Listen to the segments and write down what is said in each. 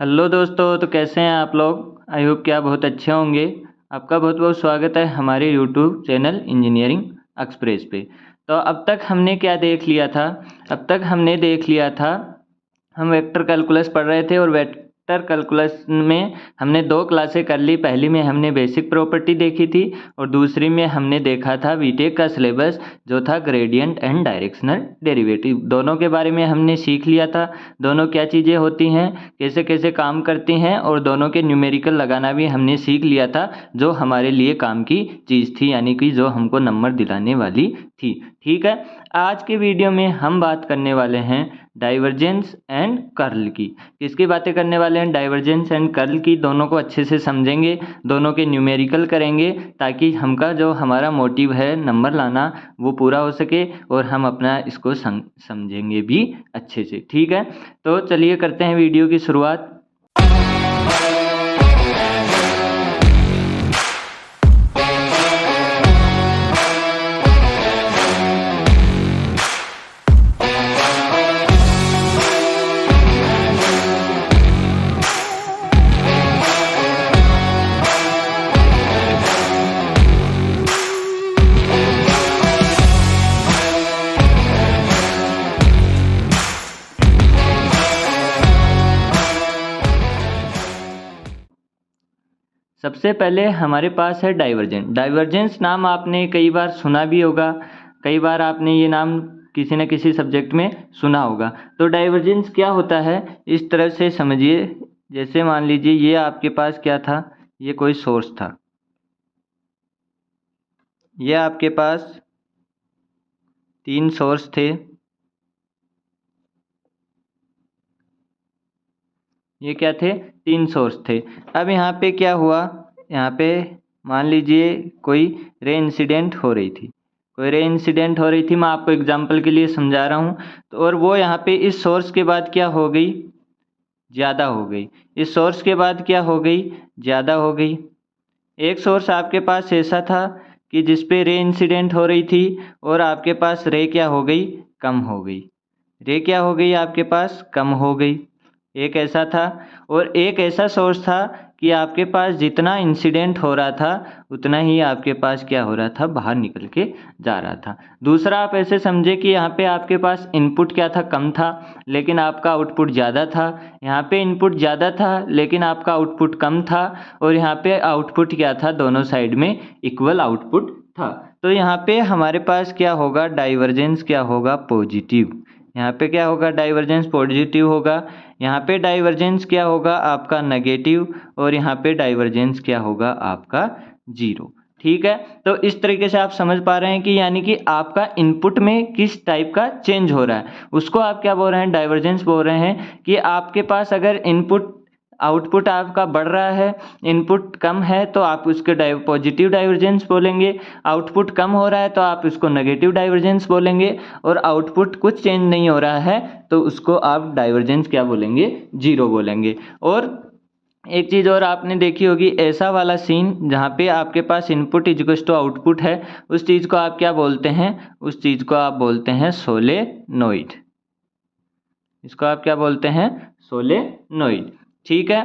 Hello दोस्तों, तो कैसे हैं आप लोग। आई होप कि आप बहुत अच्छे होंगे। आपका बहुत बहुत स्वागत है हमारे यूट्यूब चैनल इंजीनियरिंग एक्सप्रेस पे। तो अब तक हमने क्या देख लिया था। अब तक हमने देख लिया था, हम वेक्टर कैलकुलस पढ़ रहे थे और वेक्टर कैलकुलस में हमने दो क्लासें कर ली। पहली में हमने बेसिक प्रॉपर्टी देखी थी और दूसरी में हमने देखा था बीटेक का सिलेबस जो था ग्रेडियंट एंड डायरेक्शनल डेरिवेटिव। दोनों के बारे में हमने सीख लिया था, दोनों क्या चीज़ें होती हैं, कैसे कैसे काम करती हैं, और दोनों के न्यूमेरिकल लगाना भी हमने सीख लिया था जो हमारे लिए काम की चीज़ थी, यानी कि जो हमको नंबर दिलाने वाली थी। ठीक है, आज के वीडियो में हम बात करने वाले हैं डाइवर्जेंस एंड कर्ल की। किसकी बातें करने वाले हैं? डाइवर्जेंस एंड कर्ल की। दोनों को अच्छे से समझेंगे, दोनों के न्यूमेरिकल करेंगे ताकि हमका जो हमारा मोटिव है नंबर लाना वो पूरा हो सके और हम अपना इसको समझेंगे भी अच्छे से। ठीक है, तो चलिए करते हैं वीडियो की शुरुआत। सबसे पहले हमारे पास है डाइवर्जेंस। डाइवर्जेंस नाम आपने कई बार सुना भी होगा, कई बार आपने ये नाम किसी न किसी सब्जेक्ट में सुना होगा। तो डाइवर्जेंस क्या होता है इस तरह से समझिए। जैसे मान लीजिए ये आपके पास क्या था, ये कोई सोर्स था, ये आपके पास तीन सोर्स थे, ये क्या थे? तीन सोर्स थे। अब यहाँ पे क्या हुआ, यहाँ पे मान लीजिए कोई रे इंसिडेंट हो रही थी, कोई रे इंसिडेंट हो रही थी, मैं आपको एग्जांपल के लिए समझा रहा हूँ। तो और वो यहाँ पे इस सोर्स के बाद क्या हो गई, ज़्यादा हो गई। इस सोर्स के बाद क्या हो गई, ज़्यादा हो गई। एक सोर्स आपके पास ऐसा था कि जिस पे रे इंसिडेंट हो रही थी और आपके पास रे क्या हो गई, कम हो गई। रे क्या हो गई आपके पास, कम हो गई। एक ऐसा था। और एक ऐसा सोर्स था कि आपके पास जितना इंसिडेंट हो रहा था उतना ही आपके पास क्या हो रहा था, बाहर निकल के जा रहा था। दूसरा आप ऐसे समझे कि यहाँ पे आपके पास इनपुट क्या था, कम था, लेकिन आपका आउटपुट ज़्यादा था। यहाँ पे इनपुट ज़्यादा था लेकिन आपका आउटपुट कम था, और यहाँ पे आउटपुट क्या था, दोनों साइड में इक्वल आउटपुट था। तो यहाँ पे हमारे पास क्या होगा, डाइवर्जेंस क्या होगा, पॉजिटिव। यहाँ पे क्या होगा, डाइवर्जेंस पॉजिटिव होगा। यहाँ पे डाइवर्जेंस क्या होगा आपका, नेगेटिव। और यहाँ पे डाइवर्जेंस क्या होगा आपका, जीरो। ठीक है, तो इस तरीके से आप समझ पा रहे हैं कि यानी कि आपका इनपुट में किस टाइप का चेंज हो रहा है उसको आप क्या बोल रहे हैं, डाइवर्जेंस बोल रहे हैं। कि आपके पास अगर इनपुट आउटपुट आपका बढ़ रहा है, इनपुट कम है, तो आप उसके पॉजिटिव डाइवर्जेंस बोलेंगे। आउटपुट कम हो रहा है तो आप उसको नेगेटिव डाइवर्जेंस बोलेंगे। और आउटपुट कुछ चेंज नहीं हो रहा है तो उसको आप डाइवर्जेंस क्या बोलेंगे, जीरो बोलेंगे। और एक चीज़ और आपने देखी होगी, ऐसा वाला सीन जहाँ पे आपके पास इनपुट इक्वल्स टू आउटपुट है, उस चीज़ को आप क्या बोलते हैं, उस चीज़ को आप बोलते हैं सोलेनोइड। इसको आप क्या बोलते हैं, सोलेनोइड। ठीक है,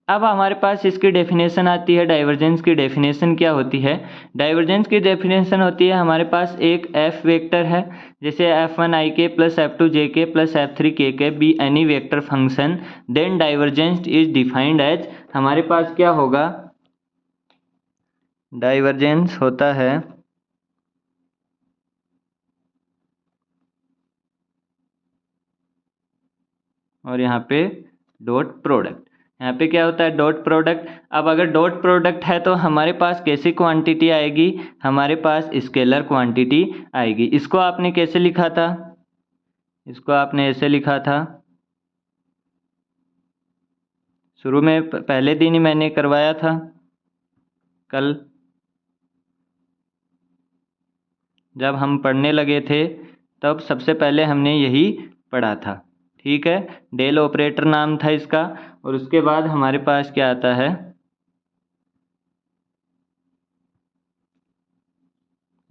अब हमारे पास इसकी डेफिनेशन आती है। डाइवर्जेंस की डेफिनेशन क्या होती है, डाइवर्जेंस की डेफिनेशन होती है हमारे पास एक एफ वेक्टर है, जैसे f1 i k plus f2 j k plus f3 k k be any vector function, then divergence is defined as, हमारे पास क्या होगा, डाइवर्जेंस होता है और यहाँ पे डॉट प्रोडक्ट। यहाँ पे क्या होता है, डॉट प्रोडक्ट। अब अगर डॉट प्रोडक्ट है तो हमारे पास कैसी क्वांटिटी आएगी, हमारे पास स्केलर क्वांटिटी आएगी। इसको आपने कैसे लिखा था, इसको आपने ऐसे लिखा था, शुरू में पहले दिन ही मैंने करवाया था कल, जब हम पढ़ने लगे थे तब सबसे पहले हमने यही पढ़ा था। ठीक है, डेल ऑपरेटर नाम था इसका। और उसके बाद हमारे पास क्या आता है,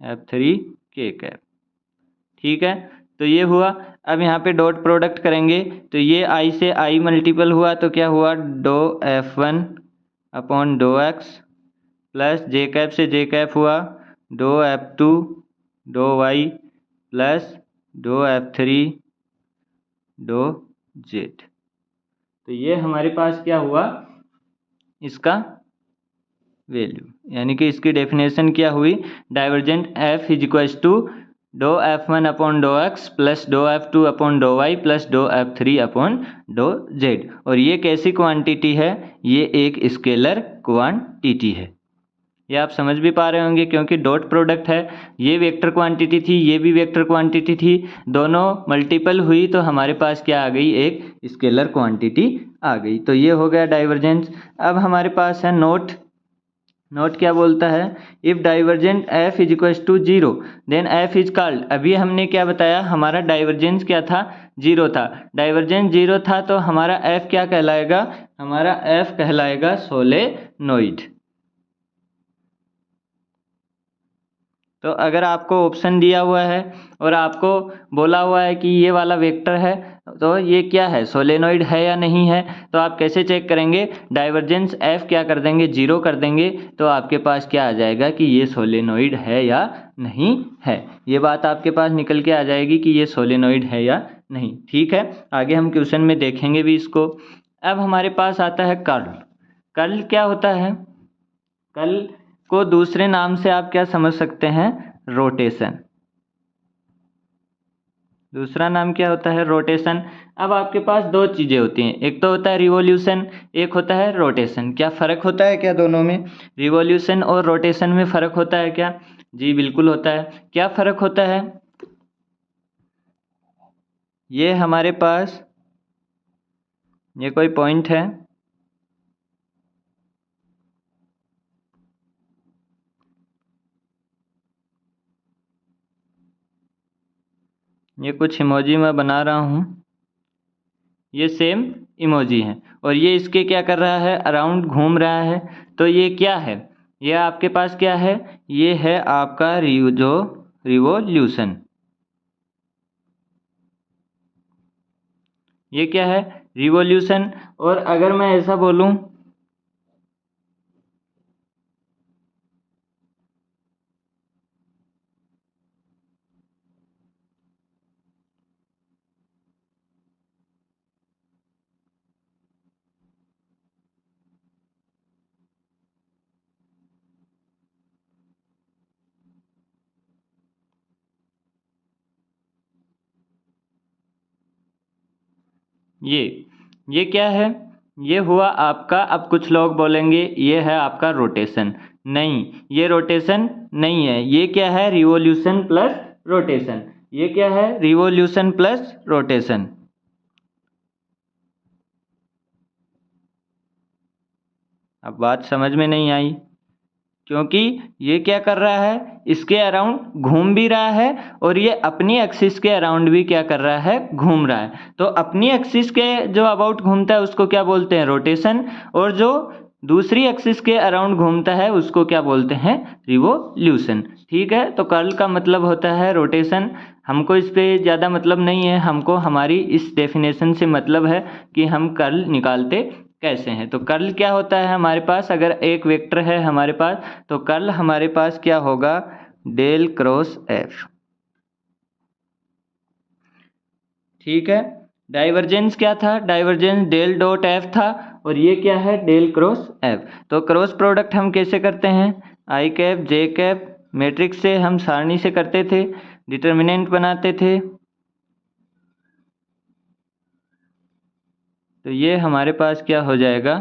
F3 k कैप। ठीक है, तो ये हुआ। अब यहाँ पे डॉट प्रोडक्ट करेंगे तो ये आई से आई मल्टीपल हुआ तो क्या हुआ, doh F1 upon dough x plus j cap से जे कैप हुआ doh F2 doh y plus dough F3 doh z. तो ये हमारे पास क्या हुआ, इसका वैल्यू, यानी कि इसकी डेफिनेशन क्या हुई, divergent F is equals to डो F1 upon dough x plus डो F2 upon dough y plus dough F3 upon dough z. और ये कैसी क्वांटिटी है, ये एक स्केलर क्वांटिटी है। ये आप समझ भी पा रहे होंगे क्योंकि डॉट प्रोडक्ट है, ये वेक्टर क्वांटिटी थी, ये भी वेक्टर क्वांटिटी थी, दोनों मल्टीपल हुई तो हमारे पास क्या आ गई, एक स्केलर क्वांटिटी आ गई। तो ये हो गया डाइवर्जेंस। अब हमारे पास है नोट। नोट क्या बोलता है, if divergent F is equals to 0 then F is called. अभी हमने क्या बताया, हमारा डाइवर्जेंस क्या था, 0 था। डाइवर्जेंस 0 था तो हमारा F क्या कहलाएगा, हमारा F कहलाएगा सोलेनोइड। तो अगर आपको ऑप्शन दिया हुआ है और आपको बोला हुआ है कि ये वाला वेक्टर है तो ये क्या है, सोलेनोइड है या नहीं है, तो आप कैसे चेक करेंगे, डाइवर्जेंस F क्या कर देंगे, 0 कर देंगे तो आपके पास क्या आ जाएगा कि ये सोलेनोइड है या नहीं है। ये बात आपके पास निकल के आ जाएगी कि ये सोलेनोइड है या नहीं। ठीक है, आगे हम क्वेश्चन में देखेंगे भी इसको। अब हमारे पास आता है कर्ल। कर्ल क्या होता है, कर्ल को दूसरे नाम से आप क्या समझ सकते हैं, रोटेशन। दूसरा नाम क्या होता है, रोटेशन। अब आपके पास दो चीज़ें होती हैं, एक तो होता है रिवॉल्यूशन, एक होता है रोटेशन। क्या फ़र्क होता है क्या दोनों में, रिवॉल्यूशन और रोटेशन में फ़र्क होता है क्या, जी बिल्कुल होता है। क्या फ़र्क होता है, ये हमारे पास ये कोई पॉइंट है, ये कुछ इमोजी मैं बना रहा हूँ, ये सेम इमोजी है और ये इसके क्या कर रहा है, अराउंड घूम रहा है। तो ये क्या है, ये आपके पास क्या है, ये है आपका जो रिवॉल्यूशन। ये क्या है, रिवॉल्यूशन। और अगर मैं ऐसा बोलूं, ये क्या है, ये हुआ आपका, अब कुछ लोग बोलेंगे ये है आपका रोटेशन। नहीं, ये रोटेशन नहीं है, ये क्या है, रिवॉल्यूशन प्लस रोटेशन। ये क्या है, रिवॉल्यूशन प्लस रोटेशन। अब बात समझ में नहीं आई, क्योंकि ये क्या कर रहा है, इसके अराउंड घूम भी रहा है और ये अपनी एक्सिस के अराउंड भी क्या कर रहा है, घूम रहा है। तो अपनी एक्सिस के जो अबाउट घूमता है उसको क्या बोलते हैं, रोटेशन, और जो दूसरी एक्सिस के अराउंड घूमता है उसको क्या बोलते हैं, रिवॉल्यूशन। ठीक है, तो कर्ल का मतलब होता है रोटेशन। हमको इस पे ज़्यादा मतलब नहीं है, हमको हमारी इस डेफिनेशन से मतलब है कि हम कर्ल निकालते कैसे हैं। तो कर्ल क्या होता है हमारे पास, अगर एक वेक्टर है हमारे पास तो कर्ल हमारे पास क्या होगा, डेल क्रॉस एफ। ठीक है, डाइवर्जेंस क्या था, डाइवर्जेंस डेल डॉट एफ था और ये क्या है, डेल क्रॉस एफ। तो क्रॉस प्रोडक्ट हम कैसे करते हैं, आई कैप जे कैप मैट्रिक्स से हम सारणी से करते थे, डिटर्मिनेंट बनाते थे। तो ये हमारे पास क्या हो जाएगा,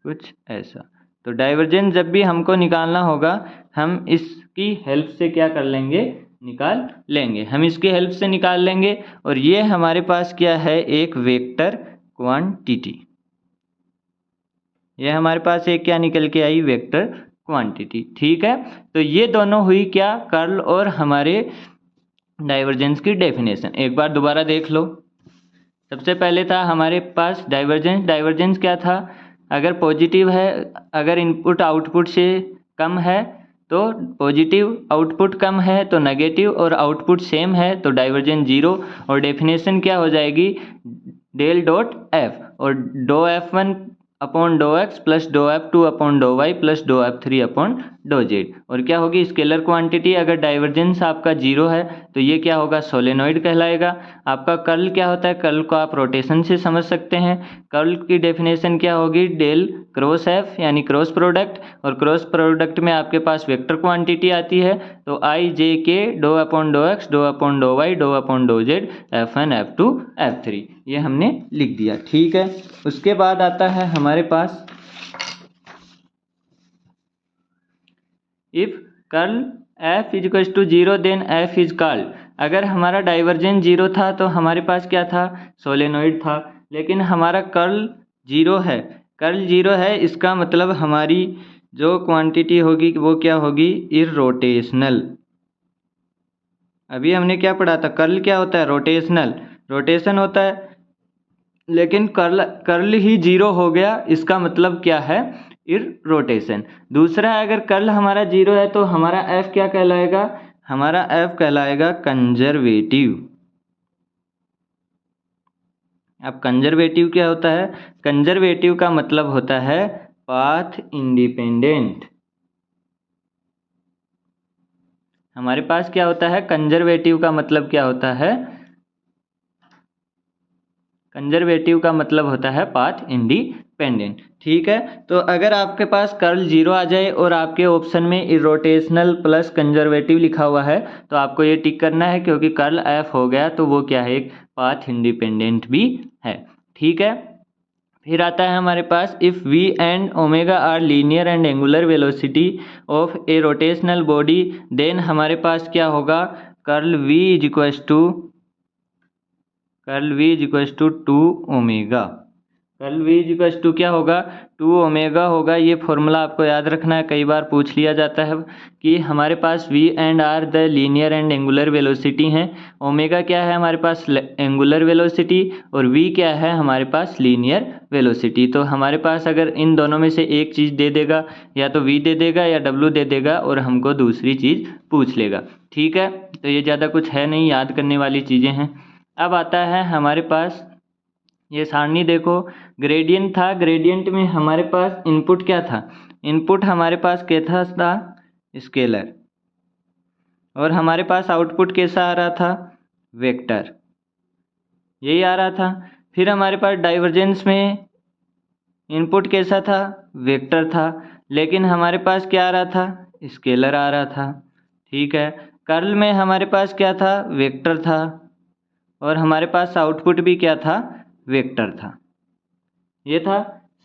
कुछ ऐसा। तो डाइवर्जेंस जब भी हमको निकालना होगा हम इसकी हेल्प से क्या कर लेंगे, निकाल लेंगे, हम इसकी हेल्प से निकाल लेंगे। और ये हमारे पास क्या है, एक वेक्टर क्वांटिटी। ये हमारे पास एक क्या निकल के आई, वेक्टर क्वांटिटी। ठीक है, तो ये दोनों हुई क्या, कर्ल और हमारे डाइवर्जेंस की डेफिनेशन। एक बार दोबारा देख लो। सबसे पहले था हमारे पास डाइवर्जेंस। डाइवर्जेंस क्या था, अगर पॉजिटिव है, अगर इनपुट आउटपुट से कम है तो पॉजिटिव आउटपुट कम है तो नेगेटिव, और आउटपुट सेम है तो डाइवर्जेंस जीरो। और डेफिनेशन क्या हो जाएगी, डेल डॉट एफ, और डो f one upon dough x plus डो f two upon dough y plus डो f three upon dough z. और क्या होगी, स्केलर क्वांटिटी। अगर डाइवर्जेंस आपका जीरो है तो ये क्या होगा, सोलेनोइड कहलाएगा। आपका कर्ल क्या होता है, कर्ल को आप रोटेशन से समझ सकते हैं। कर्ल की डेफिनेशन क्या होगी, डेल क्रॉस एफ यानी क्रॉस प्रोडक्ट, और क्रॉस प्रोडक्ट में आपके पास वेक्टर क्वांटिटी आती है तो आई जे के डो अपॉन डो एक्स डो अपॉन डो वाई डो upon dough z f one f two f three, ये हमने लिख दिया। ठीक है, उसके बाद आता है हमारे पास if curl F is equal to zero then F is curl. अगर हमारा डाइवर्जेंस जीरो था तो हमारे पास क्या था, सोलेनोइड था। लेकिन हमारा कर्ल जीरो है, कर्ल जीरो है, इसका मतलब हमारी जो क्वांटिटी होगी वो क्या होगी, इररोटेशनल। अभी हमने क्या पढ़ा था, कर्ल क्या होता है, रोटेशनल, रोटेशन होता है। लेकिन कर्ल ही जीरो हो गया, इसका मतलब क्या है, इररोटेशन। दूसरा, अगर कर्ल हमारा जीरो है तो हमारा एफ क्या कहलाएगा, हमारा एफ कहलाएगा कंजर्वेटिव। अब कंजर्वेटिव क्या होता है, कंजर्वेटिव का मतलब होता है पाथ इंडिपेंडेंट। हमारे पास क्या होता है, कंजर्वेटिव का मतलब क्या होता है, कंजर्वेटिव का मतलब होता है पाथ इंडिपेंडेंट। ठीक है, तो अगर आपके पास कर्ल जीरो आ जाए और आपके ऑप्शन में इरोटेशनल प्लस कंजर्वेटिव लिखा हुआ है तो आपको ये टिक करना है, क्योंकि कर्ल एफ हो गया तो वो क्या है, एक पाथ इंडिपेंडेंट भी है। ठीक है, फिर आता है हमारे पास if v and omega are linear and angular velocity of a rotational body, then हमारे पास क्या होगा, curl v is equal to two omega. Curl v is equal to क्या होगा, टू ओमेगा होगा। ये फॉर्मूला आपको याद रखना है, कई बार पूछ लिया जाता है कि हमारे पास v and are the linear and angular velocity हैं। ओमेगा क्या है हमारे पास, एंगुलर वेलोसिटी, और वी क्या है हमारे पास, लीनियर वेलोसिटी। तो हमारे पास अगर इन दोनों में से एक चीज़ दे देगा, या तो वी दे देगा या डब्ल्यू दे देगा, और हमको दूसरी चीज़ पूछ लेगा। ठीक है, तो ये ज़्यादा कुछ है नहीं, याद करने वाली चीज़ें हैं। अब आता है हमारे पास ये सारणी देखो, ग्रेडियंट था, ग्रेडियंट में हमारे पास इनपुट क्या था, इनपुट हमारे पास कैसा था, स्केलर, और हमारे पास आउटपुट कैसा आ रहा था, वेक्टर, यही आ रहा था। फिर हमारे पास डाइवर्जेंस में इनपुट कैसा था, वेक्टर था, लेकिन हमारे पास क्या आ रहा था, स्केलर आ रहा था। ठीक है, कर्ल में हमारे पास क्या था, वेक्टर था, और हमारे पास आउटपुट भी क्या था, वेक्टर था। ये था,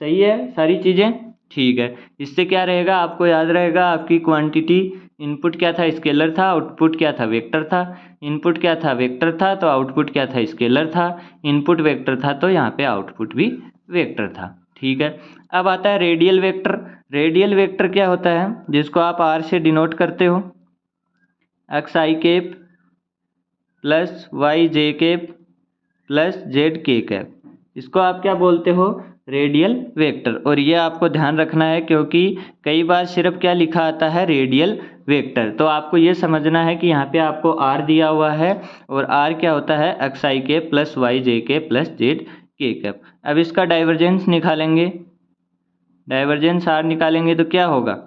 सही है सारी चीज़ें। ठीक है, इससे क्या रहेगा, आपको याद रहेगा, आपकी क्वांटिटी इनपुट क्या था, स्केलर था, आउटपुट क्या था, वेक्टर था। इनपुट क्या था, वेक्टर था, तो आउटपुट क्या था, स्केलर था। इनपुट वेक्टर था तो यहाँ पे आउटपुट भी वेक्टर था। ठीक है, अब आता है रेडियल वेक्टर। रेडियल वेक्टर क्या होता है, जिसको आप आर से डिनोट करते हो, एक्स आई कैप प्लस वाई जे कैप प्लस जेड के कैप, इसको आप क्या बोलते हो, रेडियल वेक्टर। और ये आपको ध्यान रखना है, क्योंकि कई बार सिर्फ क्या लिखा आता है, रेडियल वेक्टर। तो आपको ये समझना है कि यहाँ पे आपको आर दिया हुआ है, और आर क्या होता है, एक्स आई के प्लस वाई जे के प्लस जेड के कैप। अब इसका डाइवर्जेंस निकालेंगे, डाइवर्जेंस आर निकालेंगे तो क्या होगा,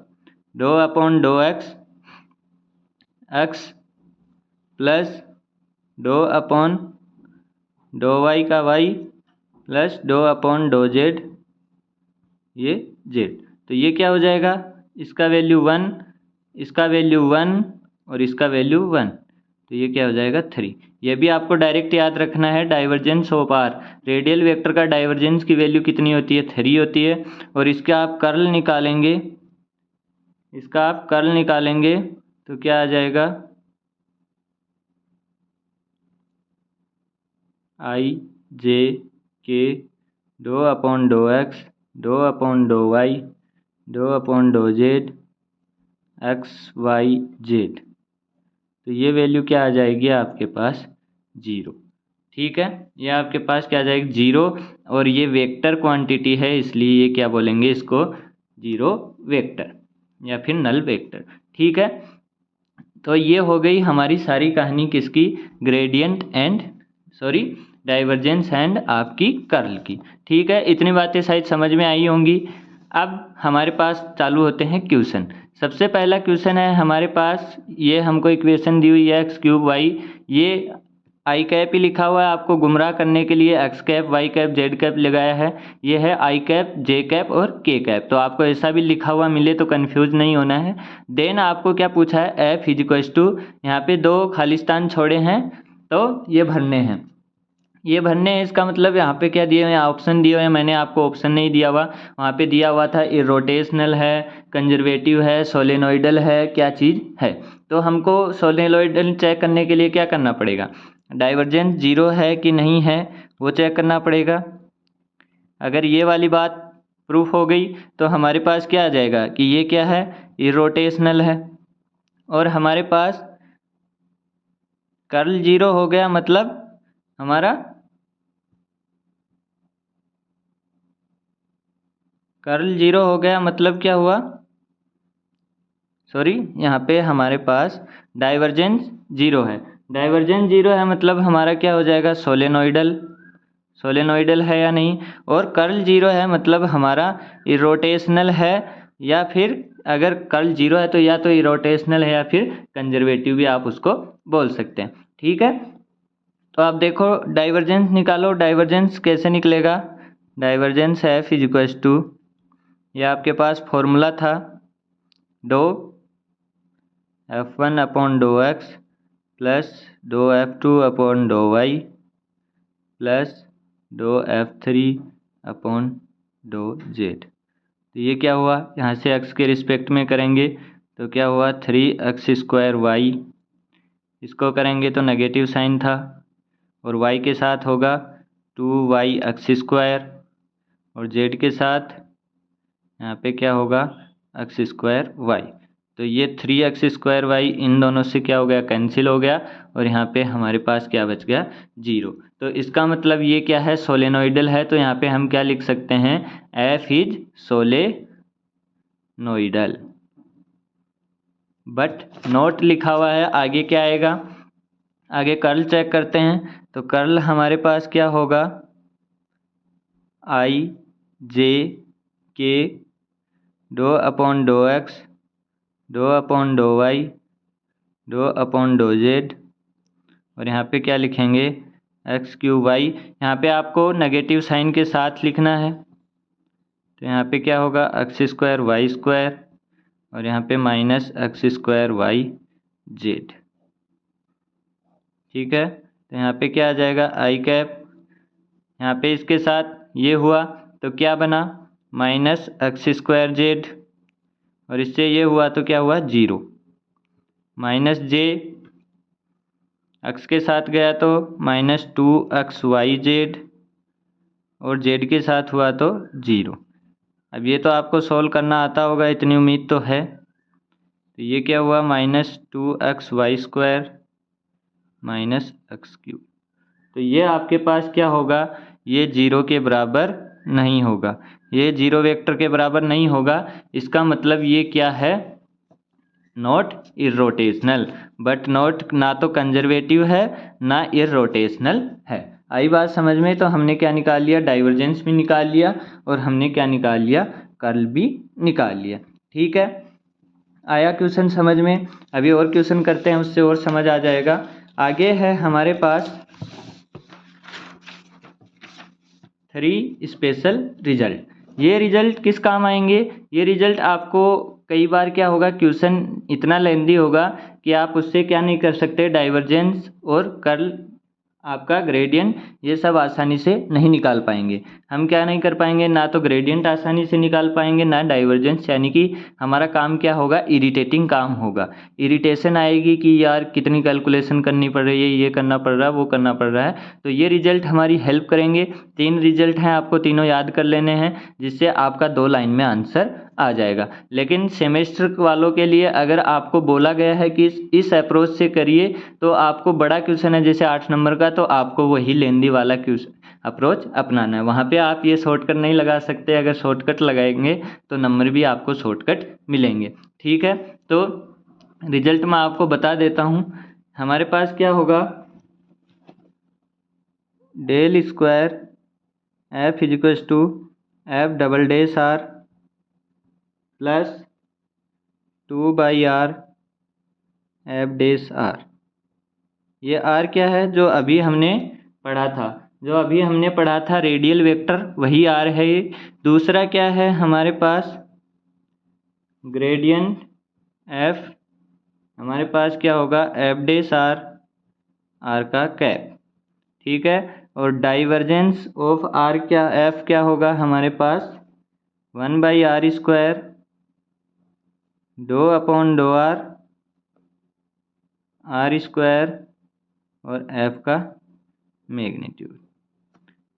doh upon dough x, x plus doh upon dough y का y plus doh upon dough z, ये जेड। तो ये क्या हो जाएगा, इसका वैल्यू 1, इसका वैल्यू 1 और इसका वैल्यू 1, तो ये क्या हो जाएगा 3। ये भी आपको डायरेक्ट याद रखना है, divergence of r, radial vector का डाइवर्जेंस की वैल्यू कितनी होती है, 3 होती है। और इसका आप कर्ल निकालेंगे, इसका आप कर्ल निकालेंगे तो क्या आ जाएगा, आई जे के डो अपॉन डो एक्स डो अपॉन डो वाई डो upon dough z x y z. तो ये वैल्यू क्या आ जाएगी आपके पास, 0। ठीक है, ये आपके पास क्या आ जाएगी, 0। और ये वेक्टर क्वांटिटी है, इसलिए ये क्या बोलेंगे, इसको जीरो वेक्टर या फिर नल वेक्टर। ठीक है, तो ये हो गई हमारी सारी कहानी किसकी, ग्रेडियंट एंड डाइवर्जेंस एंड आपकी कर्ल की। ठीक है, इतनी बातें शायद समझ में आई होंगी। अब हमारे पास चालू होते हैं क्वेश्चन। सबसे पहला क्वेश्चन है हमारे पास, ये हमको इक्वेशन दी हुई है एक्स क्यूब वाई, ये आई कैप ही लिखा हुआ है, आपको गुमराह करने के लिए x cap y cap z cap लगाया है। ये है आई कैप जे कैप और के कैप, तो आपको ऐसा भी लिखा हुआ मिले तो कंफ्यूज नहीं होना है। देन आपको क्या पूछा है, एफ इजिक्वल्स टू, यहाँ पे 2 खालिस्तान छोड़े हैं तो ये भरने हैं, ये भरने हैं। इसका मतलब यहाँ पे क्या दिए हुए हैं, ऑप्शन दिए हुए हैं, मैंने आपको ऑप्शन नहीं दिया हुआ, वहाँ पे दिया हुआ था इरोटेशनल है, कंजर्वेटिव है, सोलेनोइडल है, क्या चीज़ है। तो हमको सोलेनोइडल चेक करने के लिए क्या करना पड़ेगा, डाइवर्जेंस 0 है कि नहीं है वो चेक करना पड़ेगा। अगर ये वाली बात प्रूफ हो गई तो हमारे पास क्या आ जाएगा कि ये क्या है, इरोटेशनल है, और हमारे पास कर्ल 0 हो गया, मतलब हमारा कर्ल 0 हो गया, मतलब क्या हुआ, यहाँ पे हमारे पास डाइवर्जेंस 0 है, डाइवर्जेंस 0 है मतलब हमारा क्या हो जाएगा, सोलेनोइडल है या नहीं, और कर्ल 0 है मतलब हमारा इरोटेशनल है, या फिर अगर कर्ल 0 है तो या तो इरोटेशनल है या फिर कंजर्वेटिव भी आप उसको बोल सकते हैं। ठीक है, तो आप देखो डाइवर्जेंस निकालो, डाइवर्जेंस कैसे निकलेगा, divergence f is equals to, यह आपके पास फॉर्मूला था, डो F1 upon dough x plus डो F2 upon dough y plus dough F3 upon dough z. तो ये क्या हुआ, यहाँ से x के रिस्पेक्ट में करेंगे तो क्या हुआ 3x² y, इसको करेंगे तो नेगेटिव साइन था, और y के साथ होगा 2y² और z के साथ यहाँ पे क्या होगा x²y। तो ये 3x² y इन दोनों से क्या हो गया, कैंसिल हो गया, और यहाँ पे हमारे पास क्या बच गया, 0। तो इसका मतलब ये क्या है, सोलेनोइडल है, तो यहाँ पे हम क्या लिख सकते हैं, F is solenoidal, but note लिखा हुआ है। आगे क्या आएगा, आगे कर्ल चेक करते हैं, तो कर्ल हमारे पास क्या होगा, आई जे के डो अपॉन डो एक्स डो अपॉन डो वाई डो अपॉन डो जेड, और यहाँ पे क्या लिखेंगे एक्स क्यूब वाई, यहाँ पे आपको नेगेटिव साइन के साथ लिखना है, तो यहाँ पे क्या होगा x² y² और यहाँ पे माइनस x² y जेड। ठीक है, तो यहाँ पे क्या आ जाएगा आई कैप, यहाँ पे इसके साथ ये हुआ तो क्या बना माइनस x² जेड, और इससे ये हुआ तो क्या हुआ 0, माइनस जे x के साथ गया तो माइनस 2xy जेड, और z के साथ हुआ तो 0। अब ये तो आपको सॉल्व करना आता होगा, इतनी उम्मीद तो है। तो ये क्या हुआ माइनस 2xy² माइनस x³। तो ये आपके पास क्या होगा, ये 0 के बराबर नहीं होगा, ये 0 वेक्टर के बराबर नहीं होगा। इसका मतलब ये क्या है, नॉट इरोटेशनल, बट नॉट ना तो कंजर्वेटिव है ना इरोटेशनल है। आई बात समझ में, तो हमने क्या निकाल लिया, डाइवर्जेंस भी निकाल लिया, और हमने क्या निकाल लिया, कर्ल भी निकाल लिया। ठीक है, आया क्वेश्चन समझ में। अभी और क्वेश्चन करते हैं, उससे और समझ आ जाएगा। आगे है हमारे पास 3 स्पेशल रिजल्ट। ये रिजल्ट किस काम आएंगे, ये रिजल्ट आपको कई बार क्या होगा, क्वेश्चन इतना लेंदी होगा कि आप उससे क्या नहीं कर सकते, डाइवर्जेंस और कर्ल आपका ग्रेडियंट ये सब आसानी से नहीं निकाल पाएंगे। हम क्या नहीं कर पाएंगे, ना तो ग्रेडियंट आसानी से निकाल पाएंगे ना डाइवर्जेंस, यानी कि हमारा काम क्या होगा, इरिटेटिंग काम होगा। इरिटेशन आएगी कि यार कितनी कैलकुलेशन करनी पड़ रही है, ये करना पड़ रहा है, वो करना पड़ रहा है। तो ये रिजल्ट हमारी हेल्प करेंगे। 3 रिजल्ट हैं, आपको तीनों याद कर लेने हैं, जिससे आपका 2 लाइन में आंसर आ जाएगा। लेकिन सेमेस्टर वालों के लिए अगर आपको बोला गया है कि इस अप्रोच से करिए, तो आपको बड़ा क्वेश्चन है जैसे 8 नंबर का, तो आपको वही लेंदी वाला अप्रोच अपनाना है। वहाँ पे आप ये शॉर्टकट नहीं लगा सकते, अगर शॉर्टकट लगाएंगे तो नंबर भी आपको शॉर्टकट मिलेंगे। ठीक है, तो रिजल्ट मैं आपको बता देता हूँ। हमारे पास क्या होगा, del square f is equals to F double dash r plus 2/r F dash r. ये आर क्या है, जो अभी हमने पढ़ा था, रेडियल वेक्टर, वही आर है ये। दूसरा क्या है हमारे पास, ग्रेडियंट एफ, हमारे पास क्या होगा एफ डेस आर, आर का कैप, ठीक है। और डाइवर्जेंस ऑफ आर क्या, एफ क्या होगा हमारे पास 1/r square dough upon dough r square और एफ का मैग्नीट्यूड,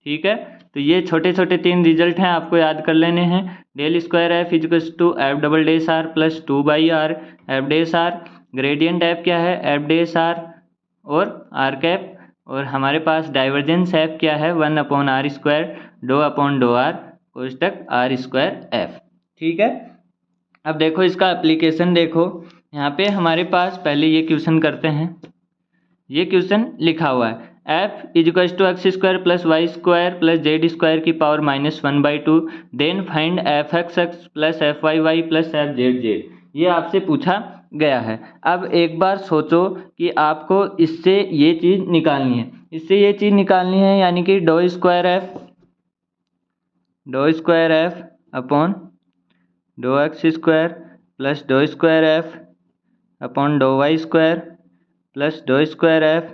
ठीक है। तो ये छोटे छोटे 3 रिजल्ट हैं, आपको याद कर लेने हैं। Del square F equals to F double dash r plus 2/r F dash r. Gradient F क्या है, एफ डेस आर और आर कैप। और हमारे पास डाइवर्जेंस एफ क्या है 1/r square dough upon dough r कोष्टक आर स्क्वायर एफ, ठीक है। अब देखो इसका एप्लीकेशन, देखो यहाँ पे हमारे पास पहले ये क्वेश्चन करते हैं। ये क्वेश्चन लिखा हुआ है F is equal to x square plus y square plus z square की power -1/2, then find F x x plus F y y plus F z z. ये आपसे पूछा गया है। अब एक बार सोचो कि आपको इससे ये चीज़ निकालनी है, यानी कि डो square f upon dough x square plus डो square f upon dough y square plus डो square f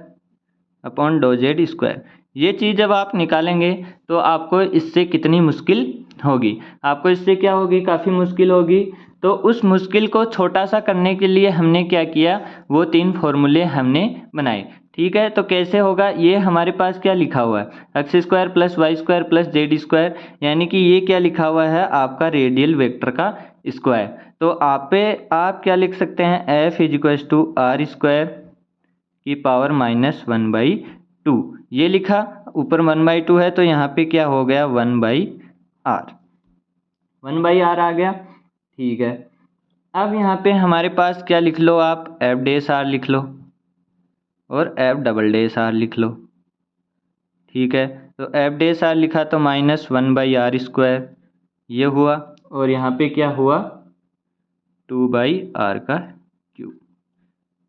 upon dough z square. ये चीज़ जब आप निकालेंगे तो आपको इससे कितनी मुश्किल होगी, काफ़ी मुश्किल होगी। तो उस मुश्किल को छोटा सा करने के लिए हमने क्या किया, वो 3 फॉर्मूले हमने बनाए, ठीक है। तो कैसे होगा, ये हमारे पास क्या लिखा हुआ है x square plus y square plus z square, यानी कि ये क्या लिखा हुआ है आपका रेडियल वेक्टर का स्क्वायर। तो आप क्या लिख सकते हैं, f is equal to r square की पावर -1/2, ये लिखा, ऊपर 1/2 है तो यहाँ पे क्या हो गया 1/r आ गया, ठीक है। अब यहाँ पे हमारे पास क्या लिख लो आप, एफ डेस आर लिख लो और एफ डबल डेस आर लिख लो, ठीक है। तो एफ डेस आर लिखा तो -1/r स्क्वायर ये हुआ, और यहाँ पे क्या हुआ 2/r का क्यूब,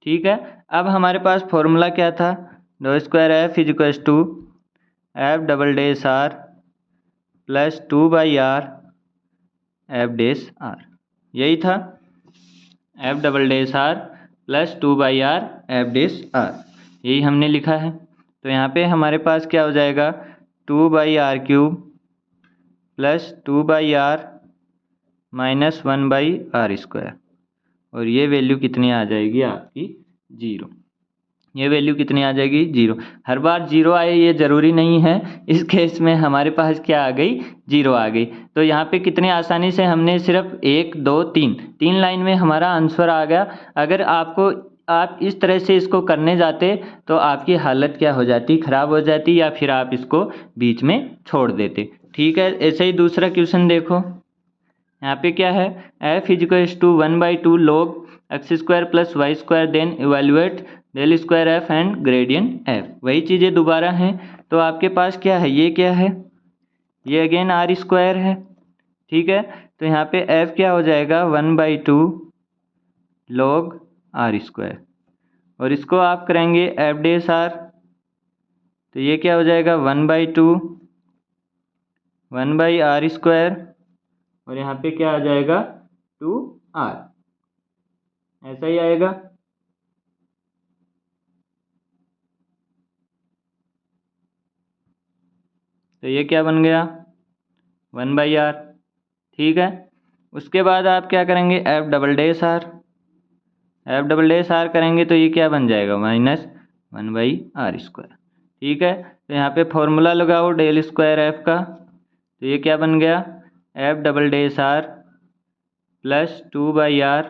ठीक है। अब हमारे पास फॉर्मूला क्या था, डो square f is equal to F double dash r plus 2/r F dash r, यही था f double dash r plus 2/r F dash r, यही हमने लिखा है। तो यहाँ पे हमारे पास क्या हो जाएगा 2/r cube plus 2/r minus 1/r square, और ये वैल्यू कितनी आ जाएगी आपकी 0। ये वैल्यू कितनी आ जाएगी 0। हर बार 0 आए ये ज़रूरी नहीं है, इस केस में हमारे पास क्या आ गई 0 आ गई। तो यहाँ पे कितने आसानी से हमने सिर्फ 1 2 3 लाइन में हमारा आंसर आ गया। अगर आप इस तरह से इसको करने जाते तो आपकी हालत क्या हो जाती, ख़राब हो जाती, या फिर आप इसको बीच में छोड़ देते, ठीक है। ऐसे ही दूसरा क्वेश्चन देखो, यहाँ पे क्या है F is equals to 1/2 log x square plus y square, then evaluate del square f and gradient f. वही चीज़ें दोबारा हैं। तो आपके पास क्या है, ये क्या है, ये अगेन आर स्क्वायर है, ठीक है। तो यहाँ पे एफ क्या हो जाएगा 1/2 log आर स्क्वायर, और इसको आप करेंगे एफ डेस आर, तो ये क्या हो जाएगा 1/2 1/r स्क्वायर, और यहाँ पे क्या आ जाएगा 2r, ऐसा ही आएगा। तो ये क्या बन गया 1/r, ठीक है। उसके बाद आप क्या करेंगे एफ डबल डेस आर करेंगे, तो ये क्या बन जाएगा -1/r स्क्वायर, ठीक है। तो यहाँ पे फॉर्मूला लगाओ डेल स्क्वायर एफ का, तो ये क्या बन गया f double dash r plus 2/r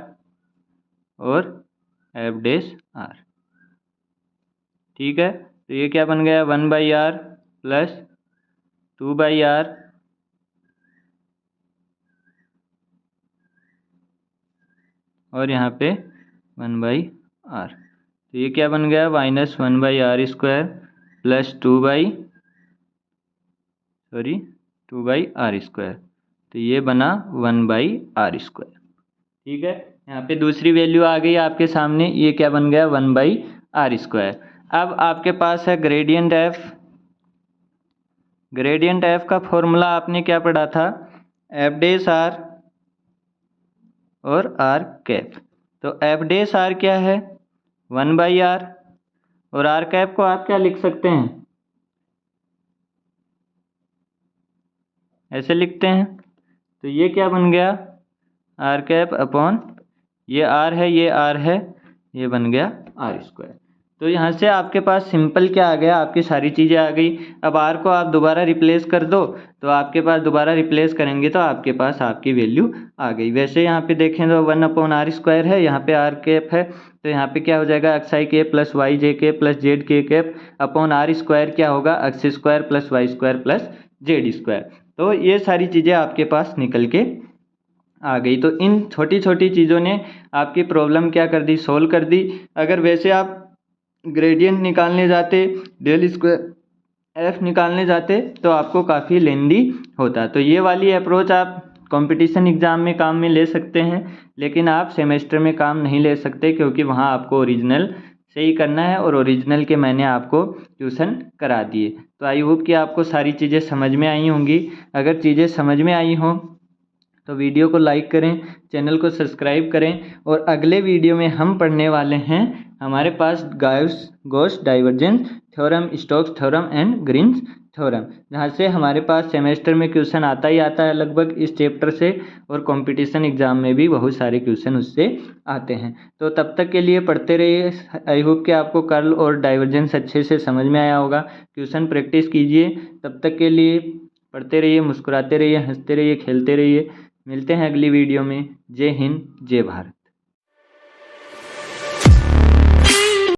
और एफ डेस आर, ठीक है। तो ये क्या बन गया 1/r प्लस 2/r और यहाँ पे 1/r। तो ये क्या बन गया, -1/r² प्लस 2/r²। तो ये बना 1/r²। ठीक है, यहाँ पे दूसरी वैल्यू आ गई आपके सामने, ये क्या बन गया 1/r²। अब आपके पास है ग्रेडियंट एफ। ग्रेडियंट एफ का फॉर्मूला आपने क्या पढ़ा था, एफ डेस आर और आर कैप। तो एफ डेस आर क्या है 1/r, और आर कैप को आप क्या लिख सकते हैं, ऐसे लिखते हैं। तो ये क्या बन गया आर कैप अपॉन, ये आर है ये आर है, ये बन गया r²। तो यहाँ से आपके पास सिंपल क्या आ गया, आपकी सारी चीज़ें आ गई। अब आर को आप दोबारा रिप्लेस कर दो, तो आपके पास दोबारा रिप्लेस करेंगे तो आपके पास आपकी वैल्यू आ गई। वैसे यहाँ पे देखें तो 1/r² है, यहाँ पे आर कैप है, तो यहाँ पे क्या हो जाएगा xik plus yjk plus zk cap upon r² क्या होगा x² plus y² plus z²। तो ये सारी चीज़ें आपके पास निकल के आ गई। तो इन छोटी छोटी चीज़ों ने आपकी प्रॉब्लम क्या कर दी, सोल्व कर दी। अगर वैसे आप ग्रेडियंट निकालने जाते, डेल स्क्वायर एफ निकालने जाते, तो आपको काफ़ी लेंदी होता। तो ये वाली अप्रोच आप कंपटीशन एग्ज़ाम में काम में ले सकते हैं, लेकिन आप सेमेस्टर में काम नहीं ले सकते, क्योंकि वहाँ आपको ओरिजिनल से ही करना है, और ओरिजिनल के मैंने आपको ट्यूशन करा दिए। तो आई होप कि आपको सारी चीज़ें समझ में आई होंगी। अगर चीज़ें समझ में आई हों तो वीडियो को लाइक करें, चैनल को सब्सक्राइब करें, और अगले वीडियो में हम पढ़ने वाले हैं हमारे पास Gauss divergence theorem, Stokes theorem and Green's theorem, जहाँ से हमारे पास सेमेस्टर में क्वेश्चन आता ही आता है लगभग इस चैप्टर से, और कंपटीशन एग्जाम में भी बहुत सारे क्वेश्चन उससे आते हैं। तो तब तक के लिए पढ़ते रहिए। आई होप कि आपको कर्ल और डाइवर्जेंस अच्छे से समझ में आया होगा। क्वेश्चन प्रैक्टिस कीजिए। तब तक के लिए पढ़ते रहिए, मुस्कुराते रहिए, हंसते रहिए, खेलते रहिए। मिलते हैं अगली वीडियो में। जय हिंद, जय भारत।